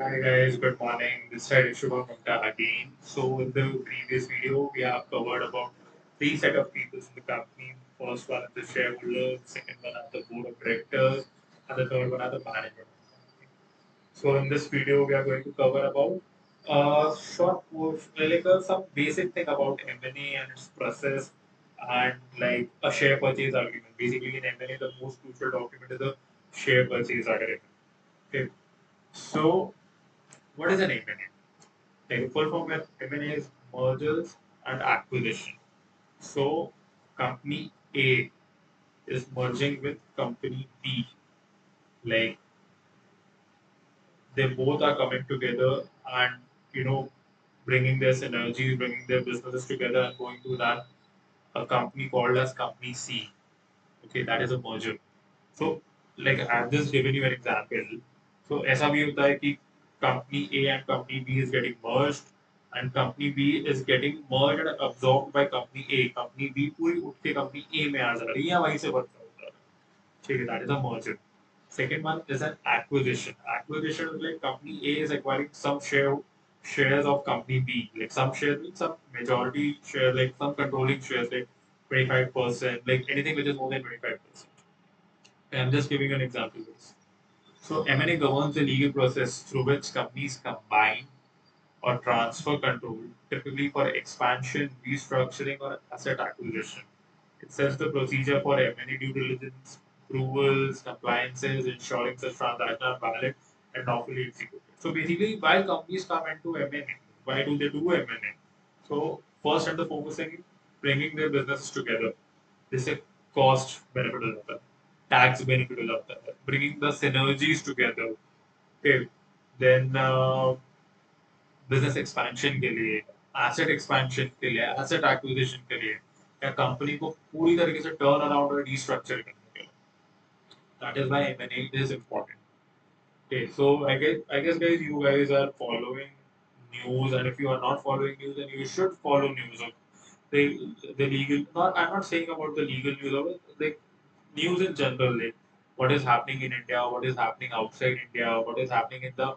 Hi guys, good morning. This side is Shubham Gupta again. So in the previous video, we have covered about three set of people in the company. First one is the shareholder, second one is the board of directors, and the third one is the management. So in this video, we are going to cover about some basic thing about M&A and its process and like a share purchase agreement. Basically in M&A, the most crucial document is the share purchase agreement. Okay. So what is an M&A? Like the full form of M&A is mergers and acquisition. So company A is merging with company B. Like they both are coming together and bringing their synergies, bringing their businesses together and going to that a company called as company C. Okay, that is a merger. So like I've just given you an example. So ऐसा भी होता है कि company A and company B is getting merged and company B is getting merged and absorbed by company A. Company B पूरी उठ के company A में आ जा रही है या वहीं से बढ़ रहा है. ठीक है, that is a merger. Second one is an acquisition. Acquisition is like company A is acquiring some shares of company B. Like some shares means some majority share, like some controlling shares, like 25%, like anything which is more than 25%. I'm just giving an example. So M&A governs the legal process through which companies combine or transfer control, typically for expansion, restructuring, or asset acquisition. It sets the procedure for M&A due diligence, approvals, compliances, ensuring such transactions are valid and lawfully executed. So basically, why companies come into M&A? Why do they do M&A? So first and the focusing, bringing their businesses together. This is cost benefit होता है, tax benefit हो जाता है, bringing the synergies together. Okay, then business expansion के लिए, asset expansion के लिए, asset acquisition के लिए, या company को पूरी तरीके से turn around और restructure करने के लिए. That is why M&A is important. Okay, so I guess guys, you guys are following news, and if you are not following news, then you should follow news of the the legal. Not I'm not saying about the legal news of it, like news in general, like what is happening in India, what is happening outside India, what is happening in the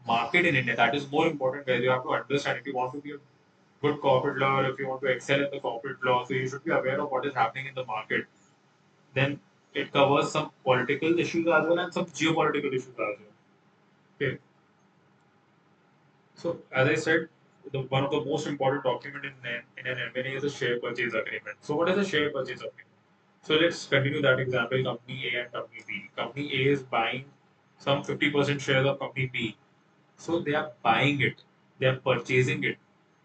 market in India. That is more important, guys. You have to understand if you want to be a good corporate law, if you want to excel in the corporate law, so you should be aware of what is happening in the market. Then it covers some political issues as well and some geopolitical issues as well. Okay. So as I said, one of the most important document in an M&A is a share purchase agreement. So what is a share purchase agreement? So let's continue that example. Company A and Company B. Company A is buying some 50% shares of Company B. So they are buying it. They are purchasing it.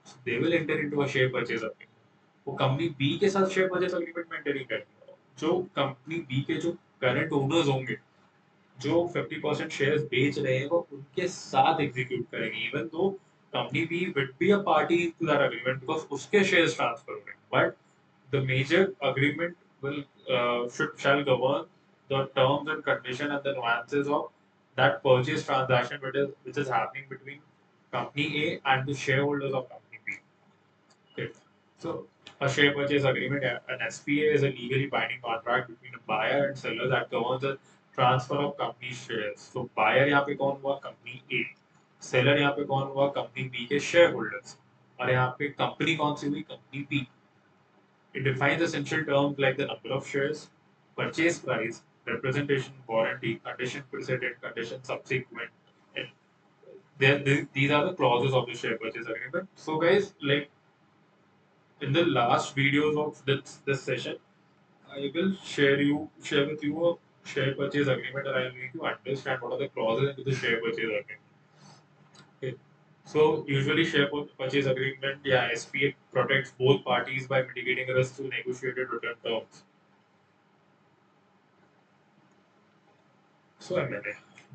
So they will enter into a share purchase agreement. वो company B के साथ share purchase agreement में enter नहीं करेंगे. जो company B के जो current owners होंगे, जो 50% शेयर्स बेच रहे हैं, वो उनके साथ एग्जीक्यूट करेंगे even though company B will be a party to that agreement because उसके शेयर्स ट्रांसफर हो रहे हैं. But the major agreement will shall govern the terms and condition and the nuances of that purchase transaction which is happening between company A and the shareholders of company B. Okay. So a share purchase agreement, an SPA, is a legally binding contract between a buyer and seller that governs the transfer of company shares. So buyer यहाँ पे कौन हुआ? Company A. Seller यहाँ पे कौन हुआ? Company B के shareholders. और यहाँ पे company कौन सी हुई? Company B. It defines essential terms like the number of shares, purchase price, representation, warranty, condition precedent, condition subsequent. And these are the clauses of the share purchase agreement. So guys, like in the last videos of this session, I will share with you a share purchase agreement, and I will make you understand what are the clauses into the share purchase agreement. Okay. So usually purchase agreement, yeah, SPA protects both parties by mitigating risk through negotiated return terms. So M&A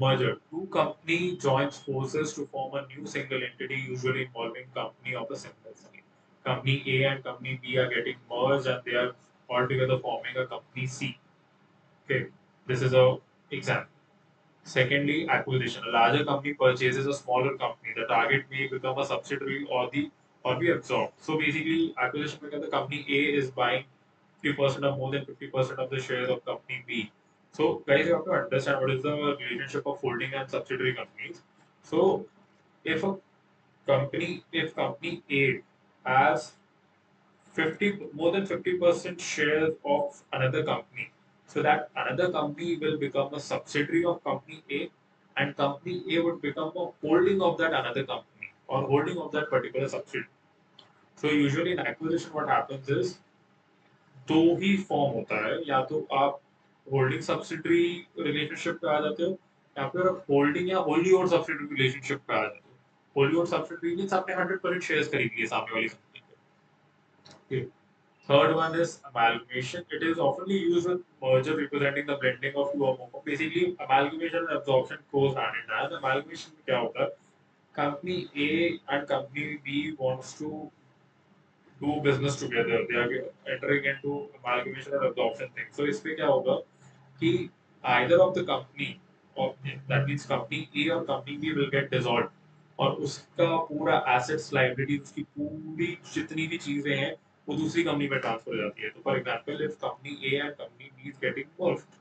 merger. Two company joins forces to form a new single entity, usually involving company of a similar size. Company A and company B are getting merged, and they are all together forming a company C. Okay, this is a example. Secondly, acquisition. A larger company purchases a smaller company. The target may become a subsidiary or be absorbed. So basically, acquisition because the company A is buying 50% or more than 50% of the shares of company B. So guys, you have to understand what is the relationship of holding and subsidiary companies. So if a if company A has 50 more than 50% shares of another company, so that another company will become a subsidiary of company A, and company A would become a holding of that another company or holding of that particular subsidiary. So usually in acquisition what happens is दो ही form होता है, या तो आप holding subsidiary relationship पे आ जाते हो, या फिर आप होल्डिंग या होली और सब्सिडरी रिलेशनशिप पे आ जाते हो। होली और सब्सिडरी मींस आपने 100% शेयर्स खरीद लिए सामने वाली कंपनी के। Third one is amalgamation. It is often used with merger representing the blending of two or more. Basically, amalgamation and absorption goes hand in hand. Amalgamation में क्या होता है? Company A and company B wants to do business together. They are entering into amalgamation or absorption thing. So इसमें क्या होगा कि either of the company or that means company A or company B will get dissolved और उसका पूरा assets liability उसकी पूरी जितनी भी चीजें हैं वो दूसरी कंपनी में ट्रांसफर हो जाती है। तो for example if company A and company B is getting merged,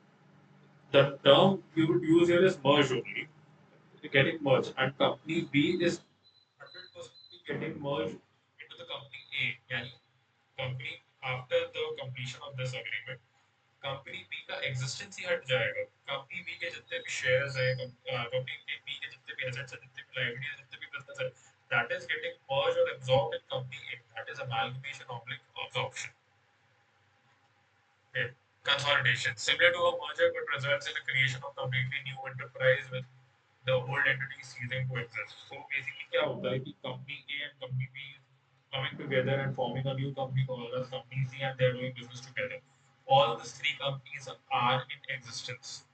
the term you would use here is merge only, getting merged, and company B is 100% getting merged into the company A. यानी company after the completion of this agreement company B का existence ही हट जाएगा। Company B के जितने भी shares हैं, company B के जितने भी एसेट्स हैं, जितने भी लायबिलिटीज, जितने भी बिजनेस है, दैट इज गेटिंग मर्ज और absorbed in company A. That is amalgamation oblique absorption. Okay. Consolidation, similar to a merger, but results in the creation of completely new enterprise with the old entity ceasing to exist. So basically, क्या होता है कि company A and company B coming together and forming a new company called as company C, and they're doing business together. All these three companies are in existence.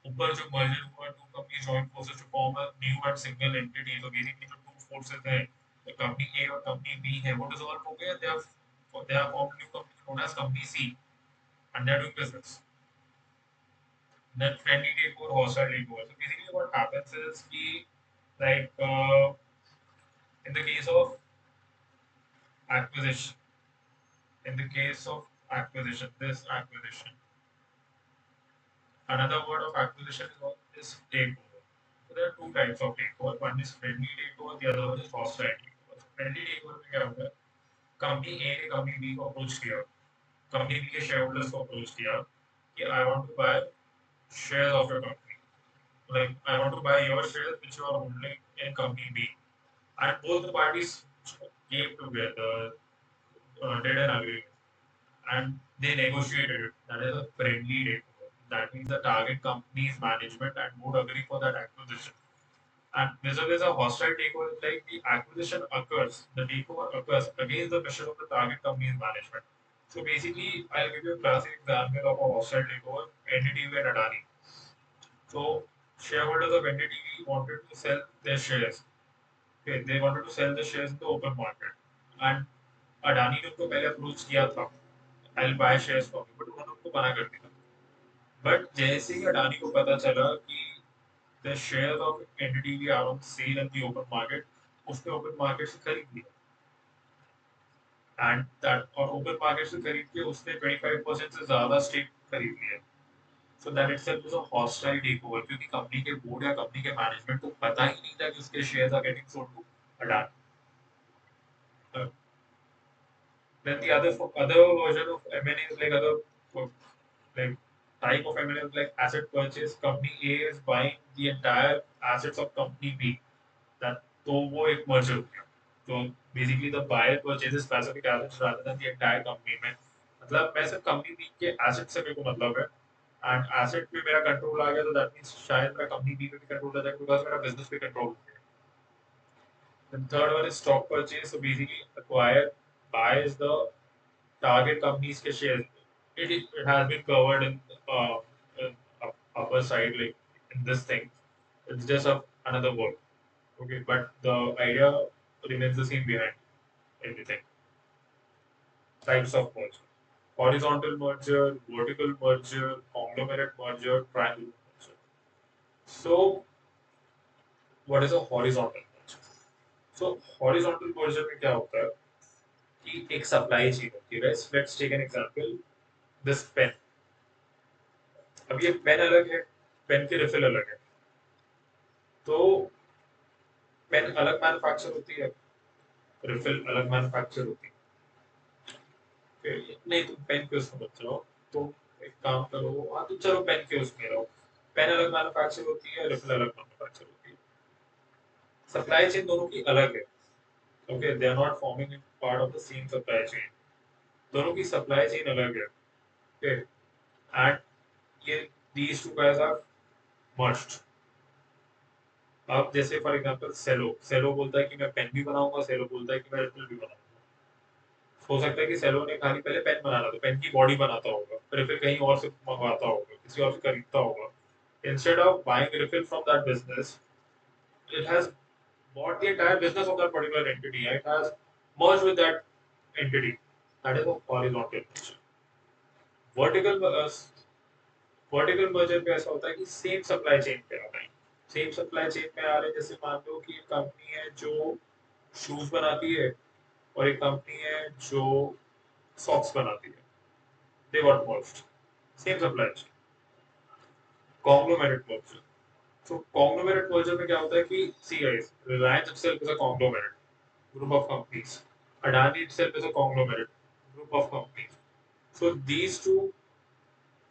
ऊपर जो merger हुआ, two companies join forces to form a new and single entity. So basically, जो two forces हैं, the company A और company B है, वो dissolve हो गए. They have formed a new company known as company C, and they're doing business. Then friendly takeover, hostile takeover. So basically, what happens is कि like in the case of acquisition, in the case of acquisition, this acquisition, another word of acquisition is takeover. So there are two types of takeover. One is friendly takeover, the other one is hostile takeover. So friendly takeover में क्या होता है? Company A ने company B को approach किया, company B के shareholders को approach किया कि I want to buy shares of your company, like I want to buy your shares which you are holding in company B, and both the parties came together, did an agreement, and they negotiated it. That is a friendly takeover. That means the target company's management and board agree for that acquisition. And this is a hostile takeover, like the acquisition occurs, the takeover occurs against the wishes of the target company's management. So basically, I'll give you a classic example of a hostile takeover, NDTV and Adani. So shareholders of NDTV wanted to sell their shares. Okay, they wanted to sell the shares in the open market, and Adani ने उनको पहले approach किया था, I'll buy shares from you, but उन्होंने उनको मना कर दिया। बट जैसे ही अडानी को पता चला कि the shares of NDTV are on sale in the open market, उसने open market से खरीद लिया, and that और open market से खरीद के उसने 25% से ज़्यादा स्टेक खरीद लिया। So that itself is a hostile takeover क्योंकि कंपनी के बोर्ड या कंपनी के मैनेजमेंट को पता ही नहीं था कि उसके shares are getting sold to Adani. Then the other version of M&A is like like type of M&A is like asset purchase. Company A is buying the entire assets of company B. That तो वो एक merger हो गया. So basically the buyer purchases specific assets rather than the entire company में. मतलब मैं सिर्फ company B के assets से मेरे को मतलब है. And asset पे मेरा control आ गया तो that means शायद मेरा company B पे भी control आ जाएगा because मेरा business पे control हो गया. Then third one is stock purchase. So basically acquire buys the target companies के shares. It has been covered in upper side like in this thing. It's just another word. Okay, but the idea remains the same behind everything. Types of merger: horizontal merger, vertical merger, conglomerate merger, triangle merger. So, what is a horizontal merger? So, horizontal merger में क्या होता है कि एक supply chain होती है। Let's take an example. This pen. अब ये पेन अलग है, पेन की रिफिल अलग है। तो पेन अलग मैन्युफैक्चर होती है, रिफिल अलग मैन्युफैक्चर होती है। नहीं तुम पेन के उसमें मत जाओ, तुम एक काम करो, हाँ तुम चलो पेन के उसमें रहो। पेन अलग मैन्युफैक्चर होती है, रिफिल अलग मैन्युफैक्चर होती है। सप्लाई चेन दोनों की अलग है। Okay, they are not forming in part of the same supply chain. दोनों की सप्लाई चेन अलग है। ओके, एंड ये these two guys are merged। अब जैसे फॉर एग्जांपल सेलो सेलो बोलता है कि मैं पेन भी बनाऊंगा, सेलो बोलता है कि मैं रिफिल भी बनाऊंगा। हो सकता है कि सेलो ने खाली पहले पेन बनाना, तो पेन की बॉडी बनाता होगा, रिफिल कहीं और से मंगवाता होगा, किसी और से खरीदता होगा। Instead of buying refill from that business, it has bought the entire business of that particular entity. It has merged with that entity. That is a horizontal merger. Vertical vertical merger पे ऐसा होता है कि same supply chain पे आ रहे हैं। Same supply chain पे आ रहे हैं, जैसे मान लो कि एक कंपनी है जो शूज बनाती है और एक कंपनी है जो सॉक्स बनाती है। They got merged, same supply chain, conglomerate merger. तो कॉन्ग्लोमेरेट मर्जर में क्या होता है कि see guys, Reliance itself is a conglomerate group of companies. Adani itself is a conglomerate group of companies. So these two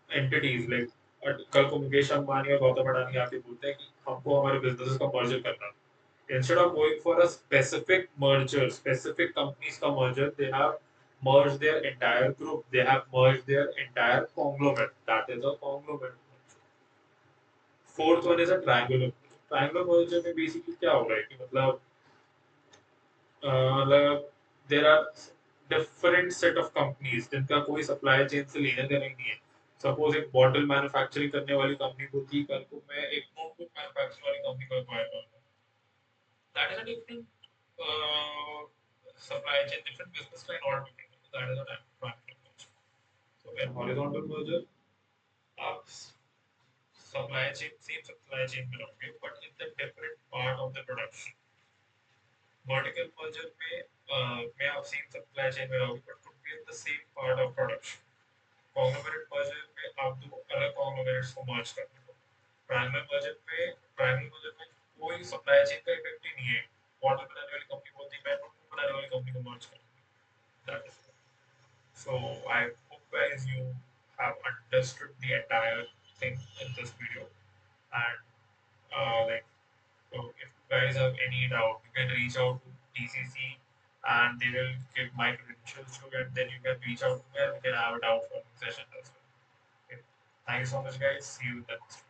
entities like कल को मुकेश अंबानी और गौतम अडानी आके बोलते हैं कि हमको हमारे बिजनेसेस का मर्जर करना है। Instead of going for a specific merger, specific companies का merger, they have merged their entire group. They have merged their entire conglomerate. That is a conglomerate merger. Fourth one is a triangular merger. Triangular merger में basically क्या हो रहा है कि मतलब there are different set of companies जिनका कोई supply chain से लेना देना ही नहीं है। सपोज एक बॉटल मैन्युफैक्चरिंग करने वाली कंपनी होती है, कल को मैं एक नोटबुक मैन्युफैक्चरिंग वाली कंपनी को एक्वायर करूंगा। That is a different supply chain, different business line altogether. That is what I'm trying to mention. So in horizontal merger, आप supply chain same supply chain में रहोगे, but in the different part of the production। Vertical merger में आप same supply chain में रहोगे, but could be in the same part of production। Conglomerate merger में आप दो अलग कॉन्ग्लोमेरेट्स को मर्ज करते हो। ट्रायंगल मर्जर में कोई सप्लाई चेन का इफेक्ट ही नहीं है। बॉटल बनाने वाली कंपनी बोलती है मैं नोटबुक बनाने वाली कंपनी को मर्ज करूंगी। That is so I hope guys you have understood the entire thing in this video, and like so if you guys have any doubt, you can reach out to TCC and they will give my credentials to you, and then you can reach out to me and we can have a doubt forming session as well. Okay. Thank you so much guys. See you in the next video.